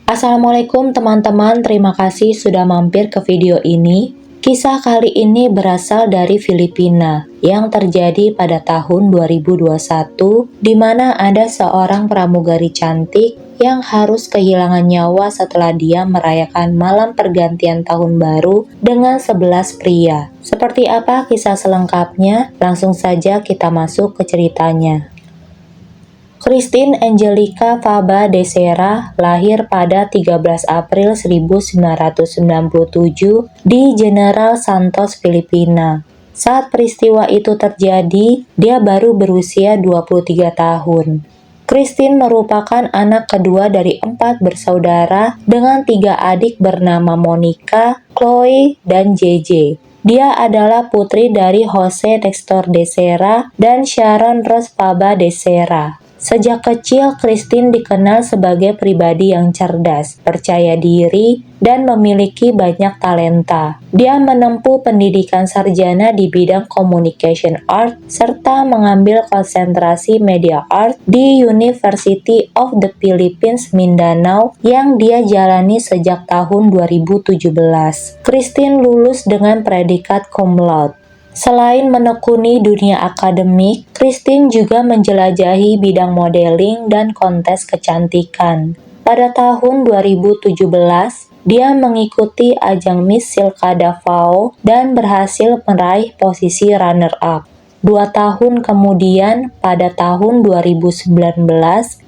Assalamualaikum teman-teman, terima kasih sudah mampir ke video ini. Kisah kali ini berasal dari Filipina yang terjadi pada tahun 2021, di mana ada seorang pramugari cantik yang harus kehilangan nyawa setelah dia merayakan malam pergantian tahun baru dengan 11 pria. Seperti apa kisah selengkapnya? Langsung saja kita masuk ke ceritanya. Christine Angelica Faba de Serra lahir pada 13 April 1997 di General Santos, Filipina. Saat peristiwa itu terjadi, dia baru berusia 23 tahun. Christine merupakan anak kedua dari 4 bersaudara dengan 3 adik bernama Monica, Chloe, dan JJ. Dia adalah putri dari Jose Textor de Serra dan Sharon Rose Faba de Serra. Sejak kecil, Christine dikenal sebagai pribadi yang cerdas, percaya diri, dan memiliki banyak talenta. Dia menempuh pendidikan sarjana di bidang Communication Art, serta mengambil konsentrasi Media Art di University of the Philippines Mindanao yang dia jalani sejak tahun 2017. Christine lulus dengan predikat cum laude. Selain menekuni dunia akademik, Christine juga menjelajahi bidang modeling dan kontes kecantikan. Pada tahun 2017, dia mengikuti ajang Miss Silka Davao dan berhasil meraih posisi runner-up. 2 tahun kemudian, pada tahun 2019,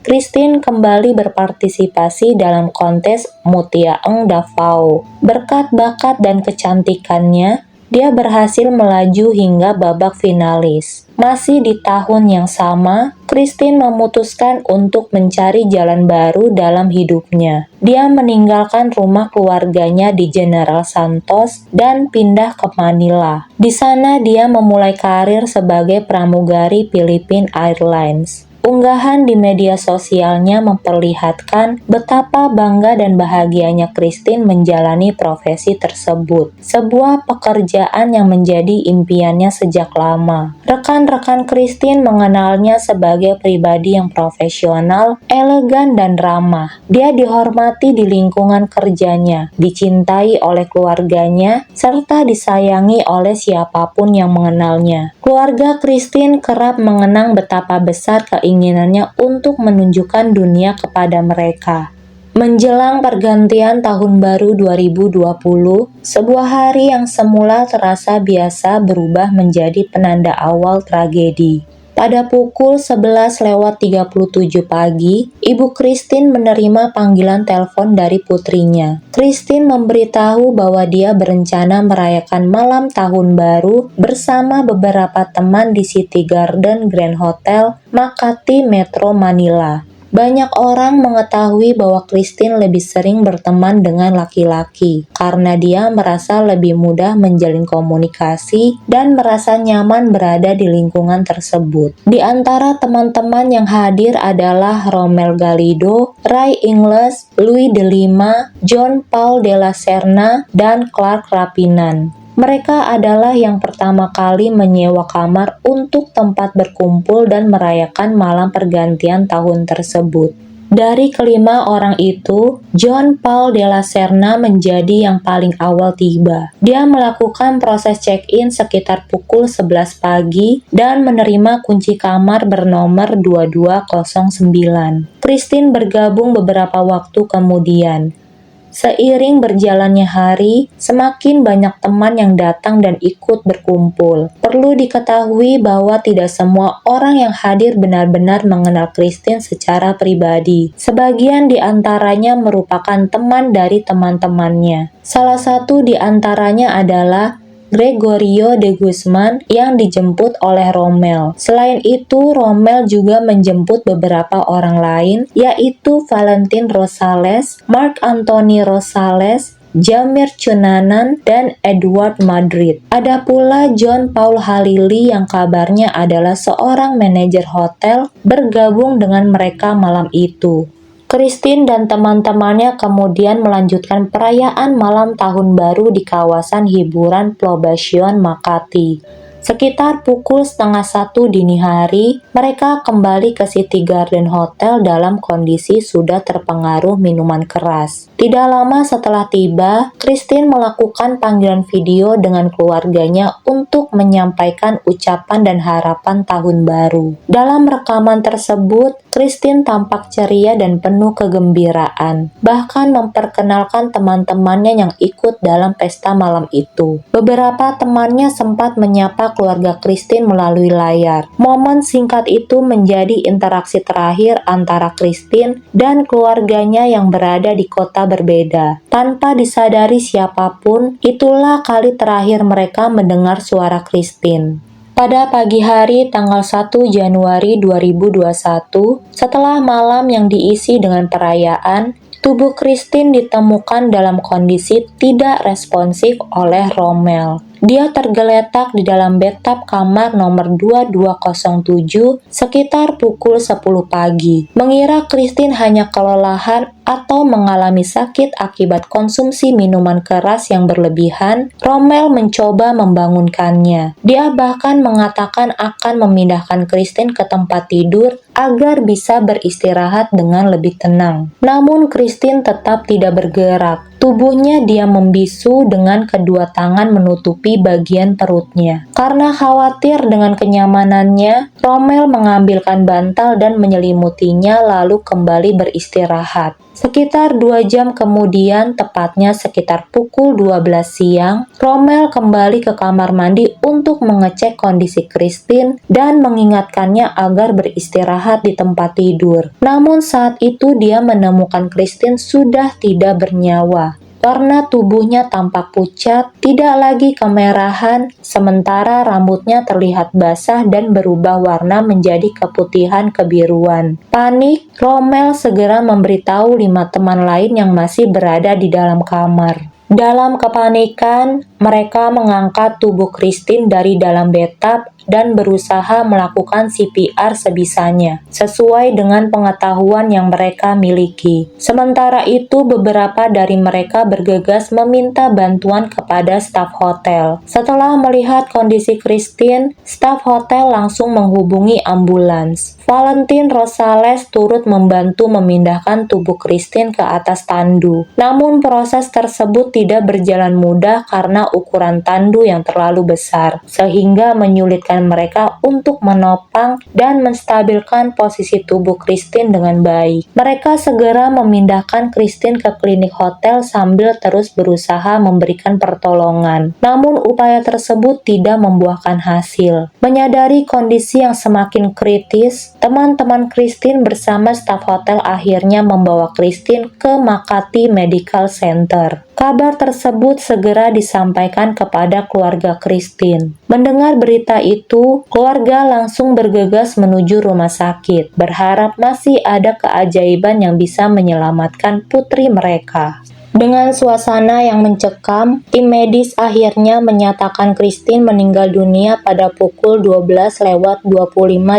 Christine kembali berpartisipasi dalam kontes Mutia Eng Davao. Berkat bakat dan kecantikannya, dia berhasil melaju hingga babak finalis. Masih di tahun yang sama, Christine memutuskan untuk mencari jalan baru dalam hidupnya. Dia meninggalkan rumah keluarganya di General Santos dan pindah ke Manila. Di sana dia memulai karir sebagai pramugari Philippine Airlines. Unggahan di media sosialnya memperlihatkan betapa bangga dan bahagianya Christine menjalani profesi tersebut, sebuah pekerjaan yang menjadi impiannya sejak lama. Rekan-rekan Christine mengenalnya sebagai pribadi yang profesional, elegan, dan ramah. Dia dihormati di lingkungan kerjanya, dicintai oleh keluarganya, serta disayangi oleh siapapun yang mengenalnya. Keluarga Christine kerap mengenang betapa besar keinginannya untuk menunjukkan dunia kepada mereka. Menjelang pergantian tahun baru 2020, sebuah hari yang semula terasa biasa berubah menjadi penanda awal tragedi. Pada pukul 11:37 pagi, Ibu Christine menerima panggilan telepon dari putrinya. Christine memberitahu bahwa dia berencana merayakan malam tahun baru bersama beberapa teman di City Garden Grand Hotel, Makati, Metro Manila. Banyak orang mengetahui bahwa Christine lebih sering berteman dengan laki-laki karena dia merasa lebih mudah menjalin komunikasi dan merasa nyaman berada di lingkungan tersebut. Di antara teman-teman yang hadir adalah Romel Galido, Ray Ingles, Louis de Lima, John Paul de la Serna, dan Clark Rapinan. Mereka adalah yang pertama kali menyewa kamar untuk tempat berkumpul dan merayakan malam pergantian tahun tersebut. Dari kelima orang itu, John Paul de la Serna menjadi yang paling awal tiba. Dia melakukan proses check-in sekitar pukul 11 pagi dan menerima kunci kamar bernomor 2209. Christine bergabung beberapa waktu kemudian. Seiring berjalannya hari, semakin banyak teman yang datang dan ikut berkumpul. Perlu diketahui bahwa tidak semua orang yang hadir benar-benar mengenal Christine secara pribadi. Sebagian di antaranya merupakan teman dari teman-temannya. Salah satu di antaranya adalah Gregorio de Guzman yang dijemput oleh Romel. Selain itu, Romel juga menjemput beberapa orang lain, yaitu Valentin Rosales, Mark Anthony Rosales, Jamir Cunanan, dan Edward Madrid. Ada pula John Paul Halili yang kabarnya adalah seorang manajer hotel bergabung dengan mereka malam itu. Christine dan teman-temannya kemudian melanjutkan perayaan malam tahun baru di kawasan hiburan Poblacion Makati. Sekitar pukul 12:30 dini hari, mereka kembali ke City Garden Hotel dalam kondisi sudah terpengaruh minuman keras. Tidak lama setelah tiba, Christine melakukan panggilan video dengan keluarganya untuk menyampaikan ucapan dan harapan tahun baru. Dalam rekaman tersebut, Christine tampak ceria dan penuh kegembiraan, bahkan memperkenalkan teman-temannya yang ikut dalam pesta malam itu. Beberapa temannya sempat menyapa keluarga Christine melalui layar. Momen singkat itu menjadi interaksi terakhir antara Christine dan keluarganya yang berada di kota berbeda. Tanpa disadari siapapun, itulah kali terakhir mereka mendengar suara Christine. Pada pagi hari tanggal 1 Januari 2021, setelah malam yang diisi dengan perayaan, tubuh Christine ditemukan dalam kondisi tidak responsif oleh Rommel. Dia tergeletak di dalam bathtub kamar nomor 2207 sekitar pukul 10 pagi. Mengira Christine hanya kelelahan atau mengalami sakit akibat konsumsi minuman keras yang berlebihan, Rommel mencoba membangunkannya. Dia bahkan mengatakan akan memindahkan Christine ke tempat tidur agar bisa beristirahat dengan lebih tenang. Namun Christine tetap tidak bergerak. Tubuhnya dia membisu dengan kedua tangan menutupi bagian perutnya. Karena khawatir dengan kenyamanannya, Rommel mengambilkan bantal dan menyelimutinya lalu kembali beristirahat. Sekitar 2 jam kemudian, tepatnya sekitar pukul 12 siang, Rommel kembali ke kamar mandi untuk mengecek kondisi Christine dan mengingatkannya agar beristirahat di tempat tidur. Namun saat itu dia menemukan Christine sudah tidak bernyawa. Warna tubuhnya tampak pucat, tidak lagi kemerahan, sementara rambutnya terlihat basah dan berubah warna menjadi keputihan kebiruan. Panik, Rommel segera memberitahu 5 teman lain yang masih berada di dalam kamar. Dalam kepanikan, mereka mengangkat tubuh Christine dari dalam bathtub dan berusaha melakukan CPR sebisanya, sesuai dengan pengetahuan yang mereka miliki. Sementara itu, beberapa dari mereka bergegas meminta bantuan kepada staf hotel. Setelah melihat kondisi Christine, staf hotel langsung menghubungi ambulans. Valentin Rosales turut membantu memindahkan tubuh Christine ke atas tandu. Namun proses tersebut tidak berjalan mudah karena ukuran tandu yang terlalu besar, sehingga menyulitkan mereka untuk menopang dan menstabilkan posisi tubuh Christine dengan baik. Mereka segera memindahkan Christine ke klinik hotel sambil terus berusaha memberikan pertolongan. Namun upaya tersebut tidak membuahkan hasil. Menyadari kondisi yang semakin kritis, teman-teman Christine bersama staf hotel akhirnya membawa Christine ke Makati Medical Center. Kabar tersebut segera disampaikan kepada keluarga Christine. Mendengar berita itu, keluarga langsung bergegas menuju rumah sakit, berharap masih ada keajaiban yang bisa menyelamatkan putri mereka. Dengan suasana yang mencekam, tim medis akhirnya menyatakan Christine meninggal dunia pada pukul 12:25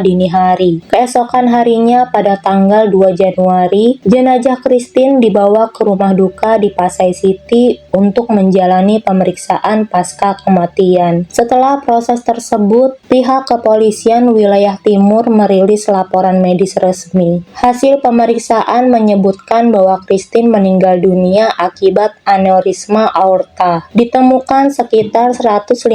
dini hari. Keesokan harinya pada tanggal 2 Januari, jenazah Christine dibawa ke rumah duka di Pasai City untuk menjalani pemeriksaan pasca kematian. Setelah proses tersebut, pihak kepolisian wilayah timur merilis laporan medis resmi. Hasil pemeriksaan menyebutkan bahwa Christine meninggal dunia akibat aneurisma aorta. Ditemukan sekitar 150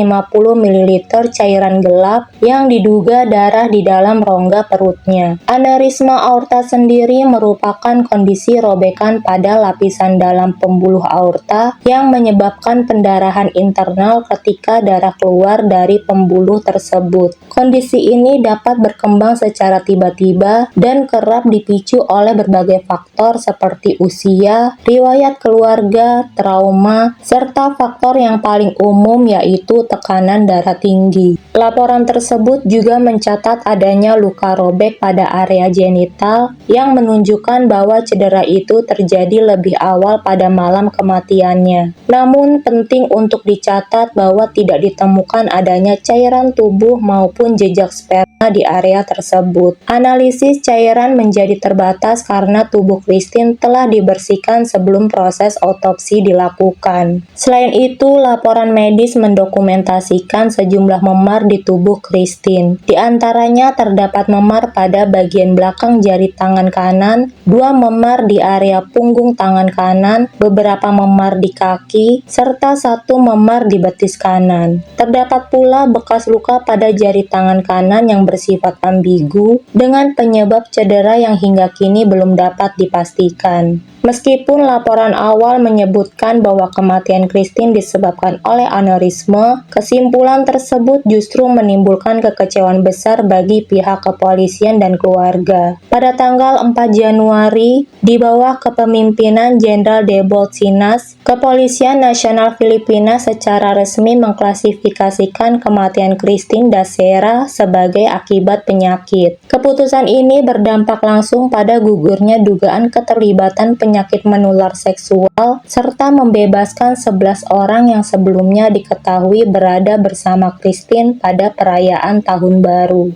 ml cairan gelap yang diduga darah di dalam rongga perutnya. Aneurisma aorta sendiri merupakan kondisi robekan pada lapisan dalam pembuluh aorta yang menyebabkan pendarahan internal ketika darah keluar dari pembuluh tersebut. Kondisi ini dapat berkembang secara tiba-tiba dan kerap dipicu oleh berbagai faktor seperti usia, riwayat keluarga, trauma, serta faktor yang paling umum yaitu tekanan darah tinggi. Laporan tersebut juga mencatat adanya luka robek pada area genital yang menunjukkan bahwa cedera itu terjadi lebih awal pada malam kematiannya. Namun penting untuk dicatat bahwa tidak ditemukan adanya cairan tubuh maupun jejak sperma di area tersebut. Analisis cairan menjadi terbatas karena tubuh Christine telah dibersihkan sebelum proses proses otopsi dilakukan. Selain itu, laporan medis mendokumentasikan sejumlah memar di tubuh Christine. Di antaranya terdapat memar pada bagian belakang jari tangan kanan, 2 memar di area punggung tangan kanan, beberapa memar di kaki, serta 1 memar di betis kanan. Terdapat pula bekas luka pada jari tangan kanan yang bersifat ambigu dengan penyebab cedera yang hingga kini belum dapat dipastikan. Meskipun laporan awal menyebutkan bahwa kematian Christine disebabkan oleh aneurisme, kesimpulan tersebut justru menimbulkan kekecewaan besar bagi pihak kepolisian dan keluarga. Pada tanggal 4 Januari, di bawah kepemimpinan Jenderal Debold Sinas, Kepolisian Nasional Filipina secara resmi mengklasifikasikan kematian Christine da Sierra sebagai akibat penyakit. Keputusan ini berdampak langsung pada gugurnya dugaan keterlibatan penyakit menular seksual serta membebaskan 11 orang yang sebelumnya diketahui berada bersama Christine pada perayaan Tahun Baru.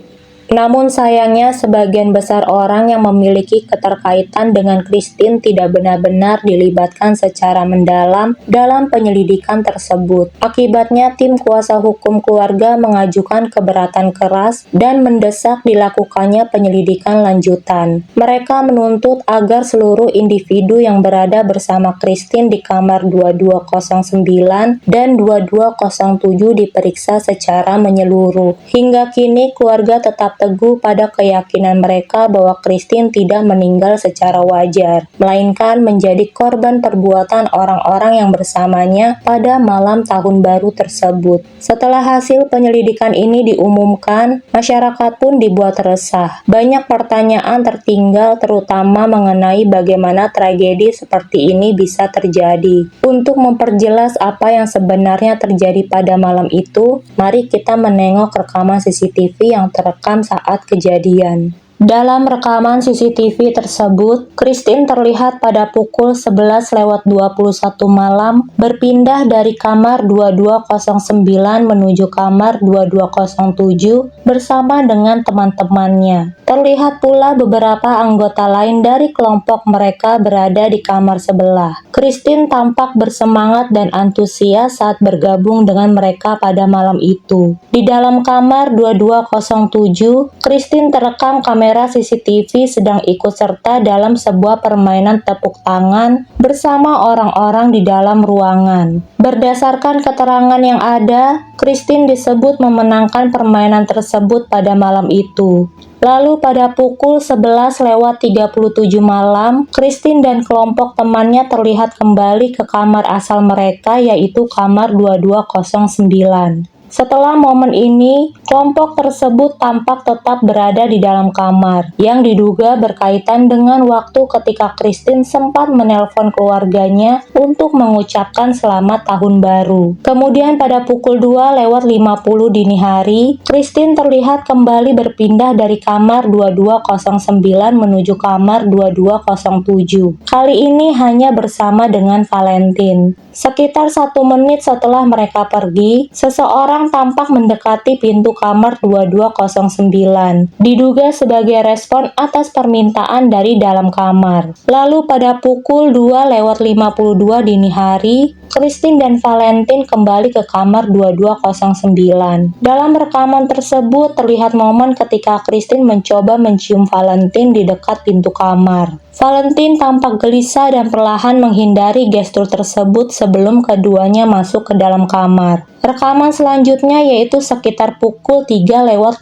Namun sayangnya sebagian besar orang yang memiliki keterkaitan dengan Christine tidak benar-benar dilibatkan secara mendalam dalam penyelidikan tersebut. Akibatnya tim kuasa hukum keluarga mengajukan keberatan keras dan mendesak dilakukannya penyelidikan lanjutan. Mereka menuntut agar seluruh individu yang berada bersama Christine di kamar 2209 dan 2207 diperiksa secara menyeluruh. Hingga kini keluarga tetap teguh pada keyakinan mereka bahwa Christine tidak meninggal secara wajar, melainkan menjadi korban perbuatan orang-orang yang bersamanya pada malam Tahun Baru tersebut. Setelah hasil penyelidikan ini diumumkan, masyarakat pun dibuat resah. Banyak pertanyaan tertinggal terutama mengenai bagaimana tragedi seperti ini bisa terjadi. Untuk memperjelas apa yang sebenarnya terjadi pada malam itu, mari kita menengok rekaman CCTV yang terekam saat kejadian. Dalam rekaman CCTV tersebut, Christine terlihat pada pukul 11.21 malam berpindah dari kamar 2209 menuju kamar 2207 bersama dengan teman-temannya. Terlihat pula beberapa anggota lain dari kelompok mereka berada di kamar sebelah. Christine tampak bersemangat dan antusias saat bergabung dengan mereka pada malam itu. Di dalam kamar 2207, Christine terekam kamera CCTV sedang ikut serta dalam sebuah permainan tepuk tangan bersama orang-orang di dalam ruangan. Berdasarkan keterangan yang ada, Christine disebut memenangkan permainan tersebut pada malam itu. Lalu pada pukul 11.37 malam, Christine dan kelompok temannya terlihat kembali ke kamar asal mereka, yaitu kamar 2209. Setelah momen ini, kelompok tersebut tampak tetap berada di dalam kamar, yang diduga berkaitan dengan waktu ketika Christine sempat menelpon keluarganya untuk mengucapkan selamat tahun baru. Kemudian pada pukul 2.50 dini hari, Christine terlihat kembali berpindah dari kamar 2209 menuju kamar 2207. Kali ini hanya bersama dengan Valentine. Sekitar 1 menit setelah mereka pergi, seseorang tampak mendekati pintu kamar 2209, diduga sebagai respon atas permintaan dari dalam kamar. Lalu pada pukul 2.52 dini hari, Christine dan Valentine kembali ke kamar 2209. Dalam rekaman tersebut terlihat momen ketika Christine mencoba mencium Valentine di dekat pintu kamar. Valentine tampak gelisah dan perlahan menghindari gestur tersebut sebelum keduanya masuk ke dalam kamar. Rekaman selanjutnya yaitu sekitar pukul 3.15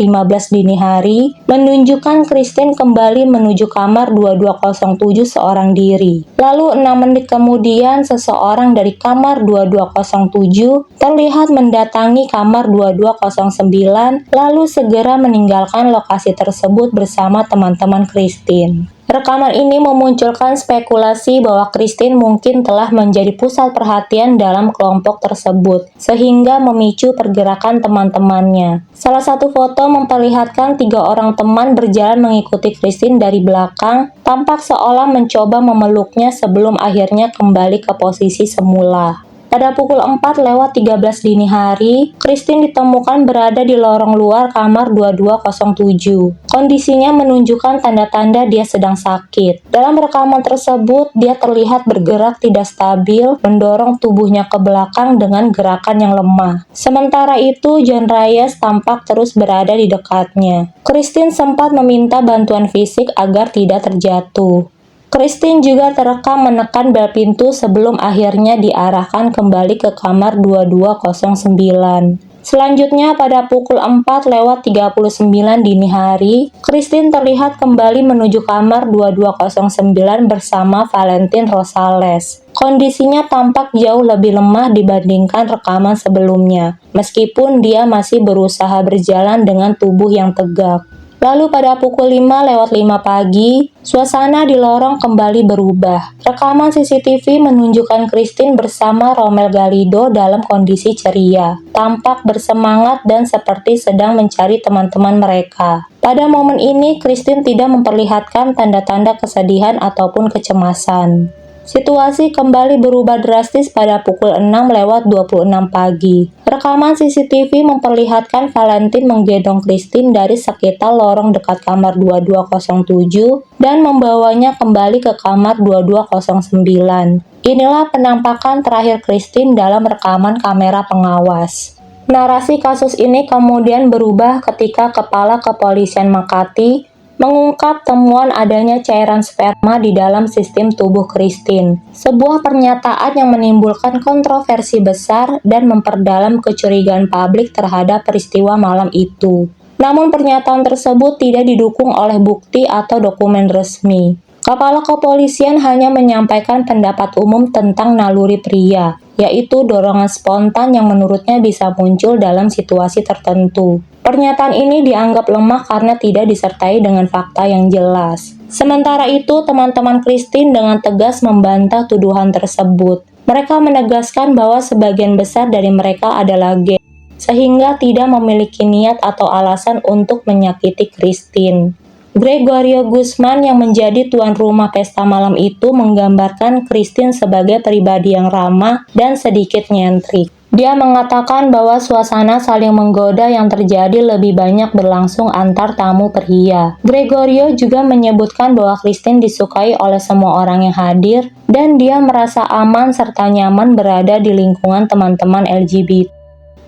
dini hari menunjukkan Christine kembali menuju kamar 2207 seorang diri. Lalu 6 menit kemudian seseorang dari kamar 2207 terlihat mendatangi kamar 2209 lalu segera meninggalkan lokasi tersebut bersama teman-teman Christine. Rekaman ini memunculkan spekulasi bahwa Christine mungkin telah menjadi pusat perhatian dalam kelompok tersebut, sehingga memicu pergerakan teman-temannya. Salah satu foto memperlihatkan 3 orang teman berjalan mengikuti Christine dari belakang, tampak seolah mencoba memeluknya sebelum akhirnya kembali ke posisi semula. Pada pukul 4:13 dini hari, Christine ditemukan berada di lorong luar kamar 2207. Kondisinya menunjukkan tanda-tanda dia sedang sakit. Dalam rekaman tersebut, dia terlihat bergerak tidak stabil, mendorong tubuhnya ke belakang dengan gerakan yang lemah. Sementara itu, John Reyes tampak terus berada di dekatnya. Christine sempat meminta bantuan fisik agar tidak terjatuh. Christine juga terekam menekan bel pintu sebelum akhirnya diarahkan kembali ke kamar 2209. Selanjutnya pada pukul 4:39 dini hari, Christine terlihat kembali menuju kamar 2209 bersama Valentin Rosales. Kondisinya tampak jauh lebih lemah dibandingkan rekaman sebelumnya, meskipun dia masih berusaha berjalan dengan tubuh yang tegak. Lalu pada pukul 5:05 pagi, suasana di lorong kembali berubah. Rekaman CCTV menunjukkan Christine bersama Romel Galido dalam kondisi ceria, tampak bersemangat dan seperti sedang mencari teman-teman mereka. Pada momen ini, Christine tidak memperlihatkan tanda-tanda kesedihan ataupun kecemasan. Situasi kembali berubah drastis pada pukul 6:26 pagi. Rekaman CCTV memperlihatkan Valentin menggendong Christine dari sekitar lorong dekat kamar 2207 dan membawanya kembali ke kamar 2209. Inilah penampakan terakhir Christine dalam rekaman kamera pengawas. Narasi kasus ini kemudian berubah ketika Kepala Kepolisian Makati mengungkap temuan adanya cairan sperma di dalam sistem tubuh Christine. Sebuah pernyataan yang menimbulkan kontroversi besar dan memperdalam kecurigaan publik terhadap peristiwa malam itu. Namun pernyataan tersebut tidak didukung oleh bukti atau dokumen resmi. Kepala Kepolisian hanya menyampaikan pendapat umum tentang naluri pria, yaitu dorongan spontan yang menurutnya bisa muncul dalam situasi tertentu. Pernyataan ini dianggap lemah karena tidak disertai dengan fakta yang jelas. Sementara itu, teman-teman Christine dengan tegas membantah tuduhan tersebut. Mereka menegaskan bahwa sebagian besar dari mereka adalah gay, sehingga tidak memiliki niat atau alasan untuk menyakiti Christine. Gregorio Guzman yang menjadi tuan rumah pesta malam itu menggambarkan Christine sebagai pribadi yang ramah dan sedikit nyentrik. Dia mengatakan bahwa suasana saling menggoda yang terjadi lebih banyak berlangsung antar tamu pria. Gregorio juga menyebutkan bahwa Christine disukai oleh semua orang yang hadir dan dia merasa aman serta nyaman berada di lingkungan teman-teman LGBT.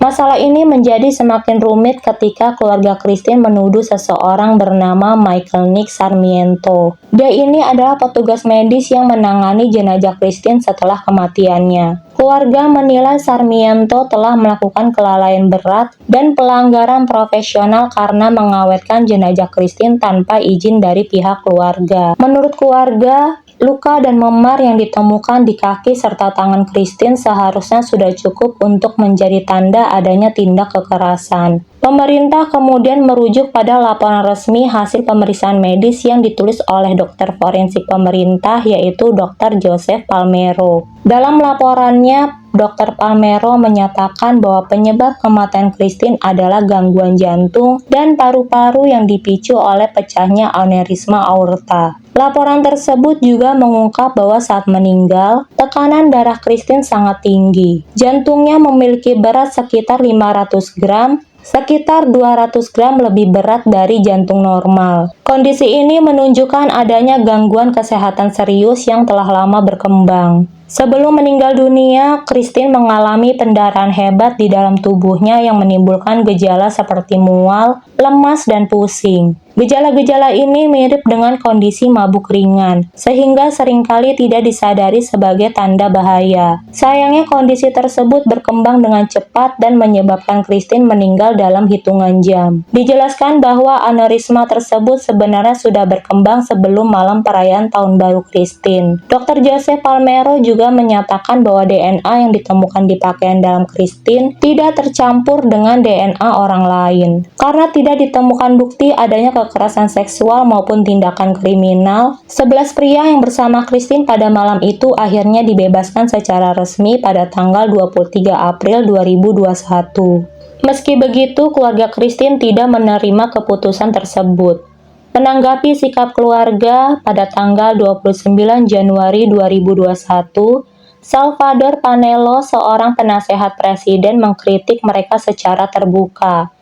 Masalah ini menjadi semakin rumit ketika keluarga Christine menuduh seseorang bernama Michael Nick Sarmiento. Dia ini adalah petugas medis yang menangani jenazah Christine setelah kematiannya. Keluarga menilai Sarmiento telah melakukan kelalaian berat dan pelanggaran profesional karena mengawetkan jenazah Christine tanpa izin dari pihak keluarga. Menurut keluarga, luka dan memar yang ditemukan di kaki serta tangan Christine seharusnya sudah cukup untuk menjadi tanda adanya tindak kekerasan. Pemerintah kemudian merujuk pada laporan resmi hasil pemeriksaan medis yang ditulis oleh dokter forensik pemerintah yaitu Dr. Joseph Palmero. Dalam laporannya, Dr. Palmero menyatakan bahwa penyebab kematian Christine adalah gangguan jantung dan paru-paru yang dipicu oleh pecahnya aneurisma aorta. Laporan tersebut juga mengungkap bahwa saat meninggal, tekanan darah Christine sangat tinggi. Jantungnya memiliki berat sekitar 500 gram, sekitar 200 gram lebih berat dari jantung normal. Kondisi ini menunjukkan adanya gangguan kesehatan serius yang telah lama berkembang. Sebelum meninggal dunia, Christine mengalami pendarahan hebat di dalam tubuhnya yang menimbulkan gejala seperti mual, lemas, dan pusing. Gejala-gejala ini mirip dengan kondisi mabuk ringan, sehingga seringkali tidak disadari sebagai tanda bahaya. Sayangnya kondisi tersebut berkembang dengan cepat dan menyebabkan Christine meninggal dalam hitungan jam. Dijelaskan bahwa aneurisma tersebut sebenarnya sudah berkembang sebelum malam perayaan Tahun Baru Christine. Dr. Joseph Palmero juga menyatakan bahwa DNA yang ditemukan di pakaian dalam Christine tidak tercampur dengan DNA orang lain. Karena tidak ditemukan bukti adanya kekerasan seksual maupun tindakan kriminal, 11 pria yang bersama Christine pada malam itu akhirnya dibebaskan secara resmi pada tanggal 23 April 2021. Meski begitu, keluarga Christine tidak menerima keputusan tersebut. Menanggapi sikap keluarga, pada tanggal 29 Januari 2021, Salvador Panelo, seorang penasehat presiden, mengkritik mereka secara terbuka.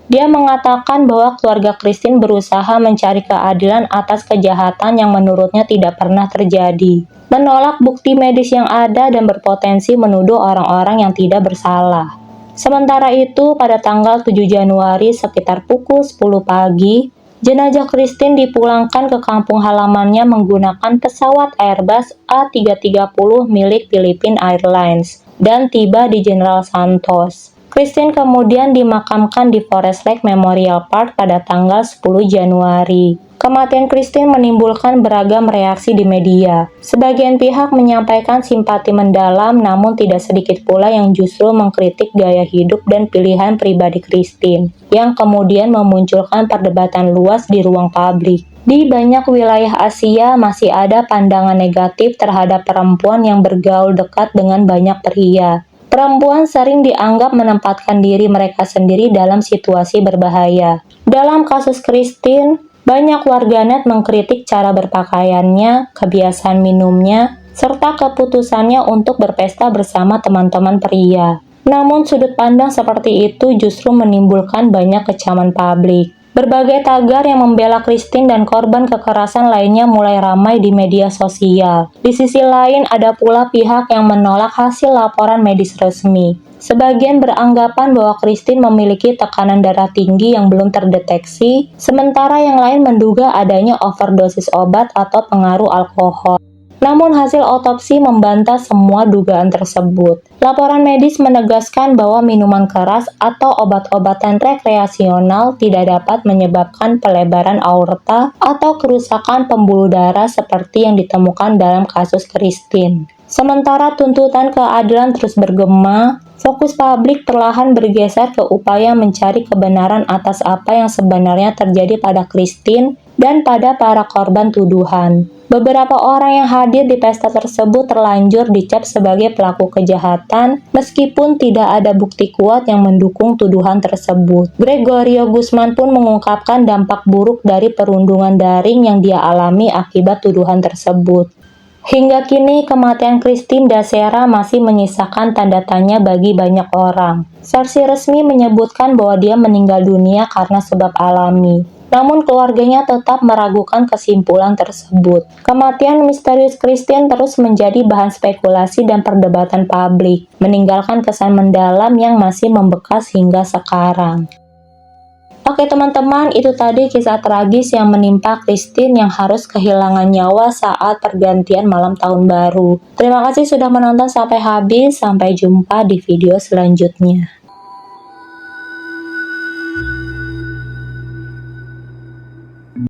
Dia mengatakan bahwa keluarga Christine berusaha mencari keadilan atas kejahatan yang menurutnya tidak pernah terjadi, menolak bukti medis yang ada dan berpotensi menuduh orang-orang yang tidak bersalah. Sementara itu, pada tanggal 7 Januari sekitar pukul 10 pagi, jenazah Christine dipulangkan ke kampung halamannya menggunakan pesawat Airbus A330 milik Philippine Airlines dan tiba di General Santos. Christine kemudian dimakamkan di Forest Lake Memorial Park pada tanggal 10 Januari. Kematian Christine menimbulkan beragam reaksi di media. Sebagian pihak menyampaikan simpati mendalam, namun tidak sedikit pula yang justru mengkritik gaya hidup dan pilihan pribadi Christine, yang kemudian memunculkan perdebatan luas di ruang publik. Di banyak wilayah Asia masih ada pandangan negatif terhadap perempuan yang bergaul dekat dengan banyak pria. Perempuan sering dianggap menempatkan diri mereka sendiri dalam situasi berbahaya. Dalam kasus Christine, banyak warganet mengkritik cara berpakaiannya, kebiasaan minumnya, serta keputusannya untuk berpesta bersama teman-teman pria. Namun sudut pandang seperti itu justru menimbulkan banyak kecaman publik. Berbagai tagar yang membela Christine dan korban kekerasan lainnya mulai ramai di media sosial. Di sisi lain, ada pula pihak yang menolak hasil laporan medis resmi. Sebagian beranggapan bahwa Christine memiliki tekanan darah tinggi yang belum terdeteksi, sementara yang lain menduga adanya overdosis obat atau pengaruh alkohol. Namun hasil otopsi membantah semua dugaan tersebut. Laporan medis menegaskan bahwa minuman keras atau obat-obatan rekreasional tidak dapat menyebabkan pelebaran aorta atau kerusakan pembuluh darah seperti yang ditemukan dalam kasus Christine. Sementara tuntutan keadilan terus bergema, fokus publik perlahan bergeser ke upaya mencari kebenaran atas apa yang sebenarnya terjadi pada Christine dan pada para korban tuduhan. Beberapa orang yang hadir di pesta tersebut terlanjur dicap sebagai pelaku kejahatan, meskipun tidak ada bukti kuat yang mendukung tuduhan tersebut. Gregorio Guzman pun mengungkapkan dampak buruk dari perundungan daring yang dia alami akibat tuduhan tersebut. Hingga kini, kematian Christine da Serra masih menyisakan tanda tanya bagi banyak orang. Versi resmi menyebutkan bahwa dia meninggal dunia karena sebab alami. Namun keluarganya tetap meragukan kesimpulan tersebut. Kematian misterius Christine terus menjadi bahan spekulasi dan perdebatan publik, meninggalkan kesan mendalam yang masih membekas hingga sekarang. Oke teman-teman, itu tadi kisah tragis yang menimpa Christine yang harus kehilangan nyawa saat pergantian malam tahun baru. Terima kasih sudah menonton sampai habis, sampai jumpa di video selanjutnya.